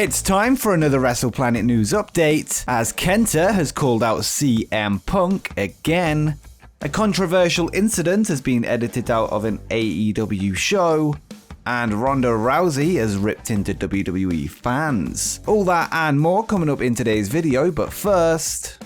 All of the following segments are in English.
It's time for another WrestlePlanet news update, as KENTA has called out CM Punk again. A controversial incident has been edited out of an AEW show, and Ronda Rousey has ripped into WWE fans. All that and more coming up in today's video, but first...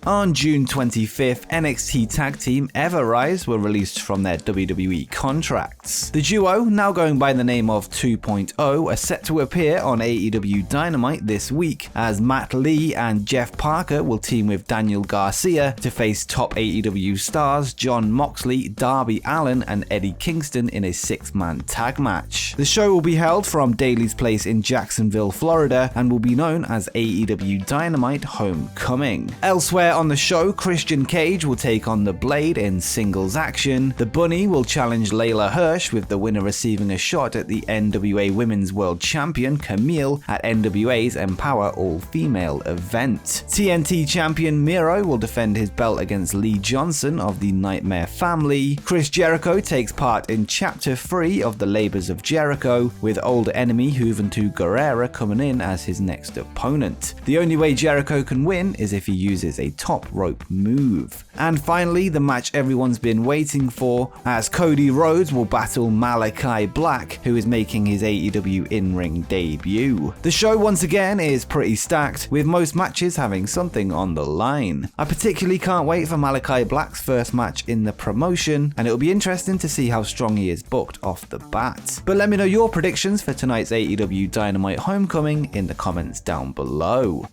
On June 25th, NXT tag team Everrise were released from their WWE contracts. The duo, now going by the name of 2.0, are set to appear on AEW Dynamite this week, as Matt Lee and Jeff Parker will team with Daniel Garcia to face top AEW stars Jon Moxley, Darby Allin, and Eddie Kingston in a 6-man tag match. The show will be held from Daly's Place in Jacksonville, Florida, and will be known as AEW Dynamite Homecoming. Elsewhere on the show, Christian Cage will take on the Blade in singles action. The Bunny will challenge Layla Hirsch, with the winner receiving a shot at the NWA Women's World Champion Camille at NWA's Empower All-Female event. TNT champion Miro will defend his belt against Lee Johnson of the Nightmare Family. Chris Jericho takes part in Chapter 3 of the Labors of Jericho, with old enemy Juventud Guerrera coming in as his next opponent. The only way Jericho can win is if he uses a top rope move. And finally, the match everyone's been waiting for, as Cody Rhodes will battle Malachi Black, who is making his AEW in-ring debut. The show once again is pretty stacked, with most matches having something on the line. I particularly can't wait for Malachi Black's first match in the promotion, and it'll be interesting to see how strong he is booked off the bat. But let me know your predictions for tonight's AEW Dynamite Homecoming in the comments down below.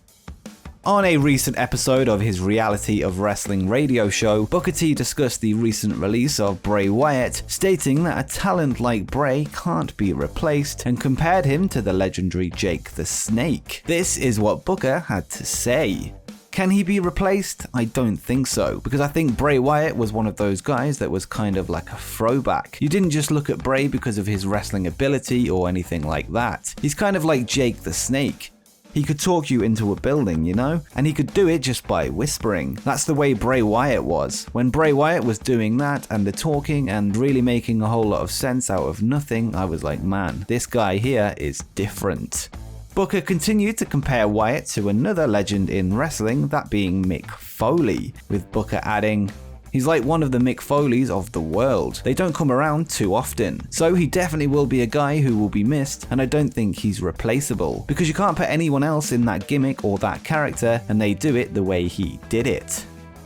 On a recent episode of his Reality of Wrestling radio show, Booker T discussed the recent release of Bray Wyatt, stating that a talent like Bray can't be replaced, and compared him to the legendary Jake the Snake. This is what Booker had to say. Can he be replaced? I don't think so, because I think Bray Wyatt was one of those guys that was kind of like a throwback. You didn't just look at Bray because of his wrestling ability or anything like that. He's kind of like Jake the Snake. He could talk you into a building, you know? And he could do it just by whispering. That's the way Bray Wyatt was. When Bray Wyatt was doing that and the talking and really making a whole lot of sense out of nothing, I was like, man, this guy here is different. Booker continued to compare Wyatt to another legend in wrestling, that being Mick Foley, with Booker adding, "He's like one of the Mick Foleys of the world. They don't come around too often. So he definitely will be a guy who will be missed, and I don't think he's replaceable. Because you can't put anyone else in that gimmick or that character, and they do it the way he did it."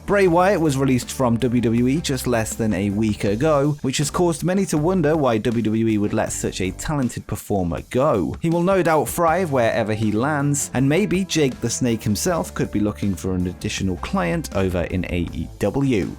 Bray Wyatt was released from WWE just less than a week ago, which has caused many to wonder why WWE would let such a talented performer go. He will no doubt thrive wherever he lands, and maybe Jake the Snake himself could be looking for an additional client over in AEW.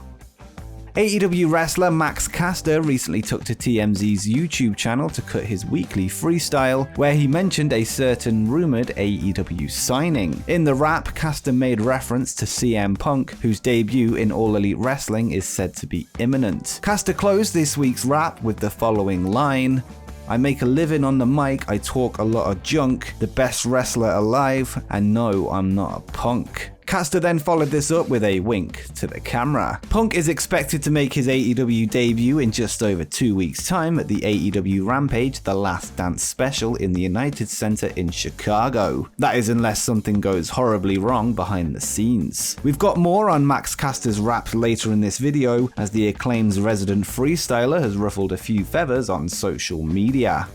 AEW wrestler Max Caster recently took to TMZ's YouTube channel to cut his weekly freestyle, where he mentioned a certain rumored AEW signing. In the rap, Caster made reference to CM Punk, whose debut in All Elite Wrestling is said to be imminent. Caster closed this week's rap with the following line: "I make a living on the mic, I talk a lot of junk, the best wrestler alive, and no, I'm not a punk." Caster then followed this up with a wink to the camera. Punk is expected to make his AEW debut in just over 2 weeks' time at the AEW Rampage The Last Dance special in the United Center in Chicago. That is unless something goes horribly wrong behind the scenes. We've got more on Max Caster's rap later in this video, as the Acclaim's resident freestyler has ruffled a few feathers on social media.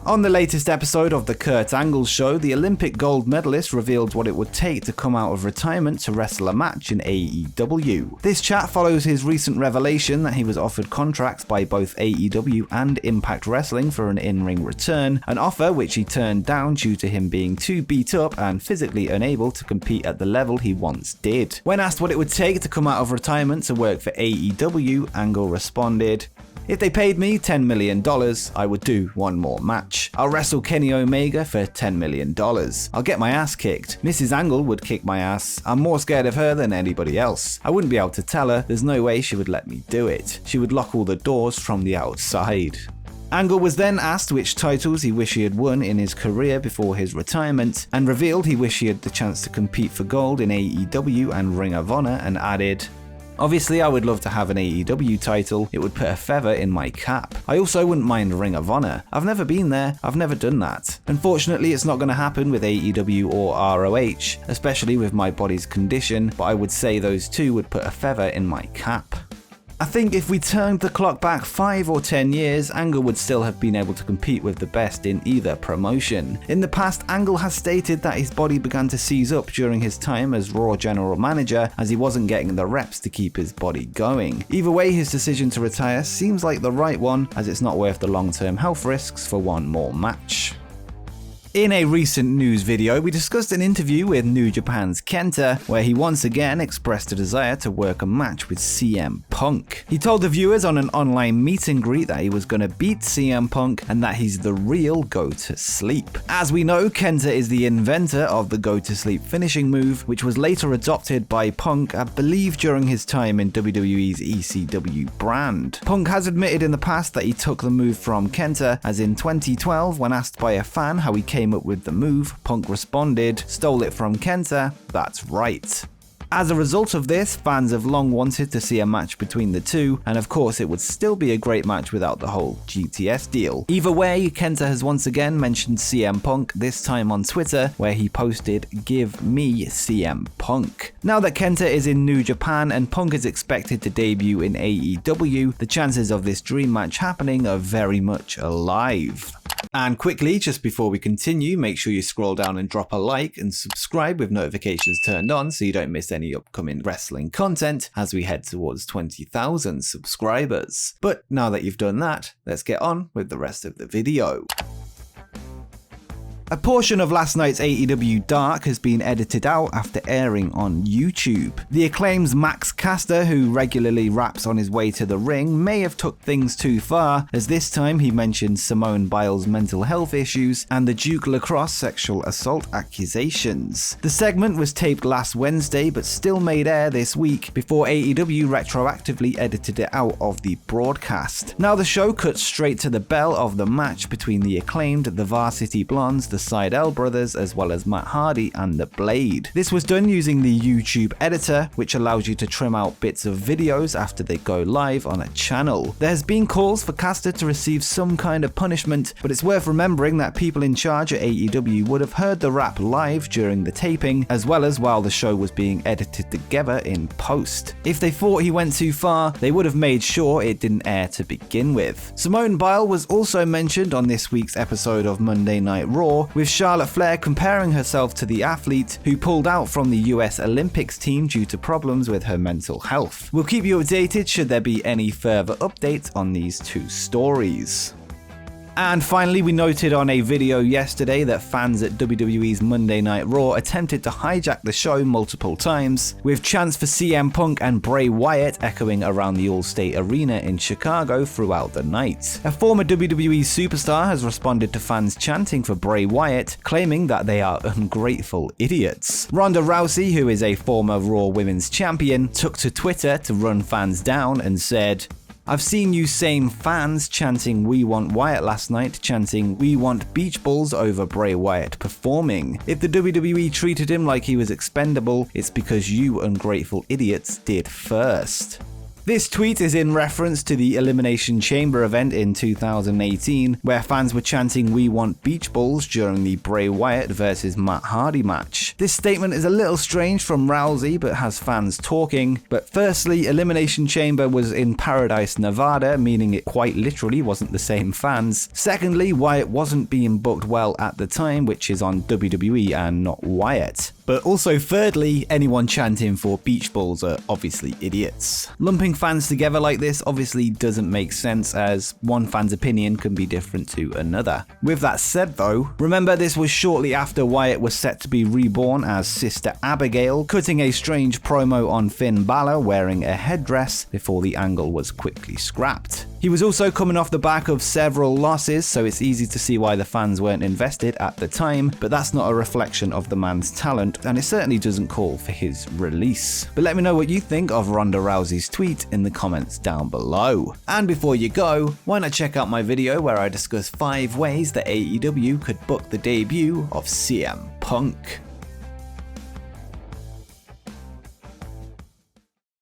On the latest episode of the Kurt Angle Show, the Olympic gold medalist revealed what it would take to come out of retirement to wrestle a match in AEW. This chat follows his recent revelation that he was offered contracts by both AEW and Impact Wrestling for an in-ring return, an offer which he turned down due to him being too beat up and physically unable to compete at the level he once did. When asked what it would take to come out of retirement to work for AEW, Angle responded, "If they paid me $10 million, I would do one more match. I'll wrestle Kenny Omega for $10 million. I'll get my ass kicked. Mrs. Angle would kick my ass. I'm more scared of her than anybody else. I wouldn't be able to tell her. There's no way she would let me do it. She would lock all the doors from the outside." Angle was then asked which titles he wished he had won in his career before his retirement, and revealed he wished he had the chance to compete for gold in AEW and Ring of Honor, and added, Obviously, I would love to have an AEW title, it would put a feather in my cap. I also wouldn't mind Ring of Honor. I've never been there, I've never done that. Unfortunately, it's not going to happen with AEW or ROH, especially with my body's condition, but I would say those two would put a feather in my cap. I think if we turned the clock back 5 or 10 years, Angle would still have been able to compete with the best in either promotion. In the past, Angle has stated that his body began to seize up during his time as Raw general manager, as he wasn't getting the reps to keep his body going. Either way, his decision to retire seems like the right one, as it's not worth the long-term health risks for one more match. In a recent news video, we discussed an interview with New Japan's KENTA, where he once again expressed a desire to work a match with CM Punk. He told the viewers on an online meet and greet that he was going to beat CM Punk and that he's the real go to sleep. As we know, KENTA is the inventor of the go to sleep finishing move, which was later adopted by Punk, I believe during his time in WWE's ECW brand. Punk has admitted in the past that he took the move from KENTA, as in 2012 when asked by a fan how he came up with the move, Punk responded, "Stole it from KENTA, that's right." As a result of this, fans have long wanted to see a match between the two, and of course it would still be a great match without the whole GTS deal. Either way, KENTA has once again mentioned CM Punk, this time on Twitter, where he posted, "Give me CM Punk." Now that KENTA is in New Japan and Punk is expected to debut in AEW, the chances of this dream match happening are very much alive. And quickly, just before we continue, make sure you scroll down and drop a like and subscribe with notifications turned on so you don't miss any upcoming wrestling content as we head towards 20,000 subscribers. But now that you've done that, let's get on with the rest of the video. A portion of last night's AEW Dark has been edited out after airing on YouTube. The Acclaim's Max Caster, who regularly raps on his way to the ring, may have took things too far, as this time he mentioned Simone Biles' mental health issues and the Duke Lacrosse sexual assault accusations. The segment was taped last Wednesday but still made air this week before AEW retroactively edited it out of the broadcast. Now the show cuts straight to the bell of the match between the Acclaimed, the Varsity Blondes, the Seidel brothers, as well as Matt Hardy and the Blade. This was done using the YouTube editor, which allows you to trim out bits of videos after they go live on a channel. There has been calls for Caster to receive some kind of punishment, but it's worth remembering that people in charge at AEW would have heard the rap live during the taping, as well as while the show was being edited together in post. If they thought he went too far, they would have made sure it didn't air to begin with. Simone Biles was also mentioned on this week's episode of Monday Night Raw, with Charlotte Flair comparing herself to the athlete who pulled out from the US Olympics team due to problems with her mental health. We'll keep you updated should there be any further updates on these two stories. And finally, we noted on a video yesterday that fans at WWE's Monday Night Raw attempted to hijack the show multiple times, with chants for CM Punk and Bray Wyatt echoing around the Allstate Arena in Chicago throughout the night. A former WWE superstar has responded to fans chanting for Bray Wyatt, claiming that they are ungrateful idiots. Ronda Rousey, who is a former Raw Women's Champion, took to Twitter to run fans down and said, "I've seen you same fans chanting 'We want Wyatt' last night, chanting 'We want beach balls' over Bray Wyatt performing. If the WWE treated him like he was expendable, it's because you ungrateful idiots did first." This tweet is in reference to the Elimination Chamber event in 2018, where fans were chanting "We want beach balls" during the Bray Wyatt vs Matt Hardy match. This statement is a little strange from Rousey, but has fans talking. But firstly, Elimination Chamber was in Paradise, Nevada, meaning it quite literally wasn't the same fans. Secondly, Wyatt wasn't being booked well at the time, which is on WWE and not Wyatt. But also thirdly, anyone chanting for beach balls are obviously idiots. Lumping fans together like this obviously doesn't make sense, as one fan's opinion can be different to another. With that said though, remember this was shortly after Wyatt was set to be reborn as Sister Abigail, cutting a strange promo on Finn Balor wearing a headdress before the angle was quickly scrapped. He was also coming off the back of several losses, so it's easy to see why the fans weren't invested at the time, but that's not a reflection of the man's talent, and it certainly doesn't call for his release. But let me know what you think of Ronda Rousey's tweet in the comments down below. And before you go, why not check out my video where I discuss 5 ways that AEW could book the debut of CM Punk.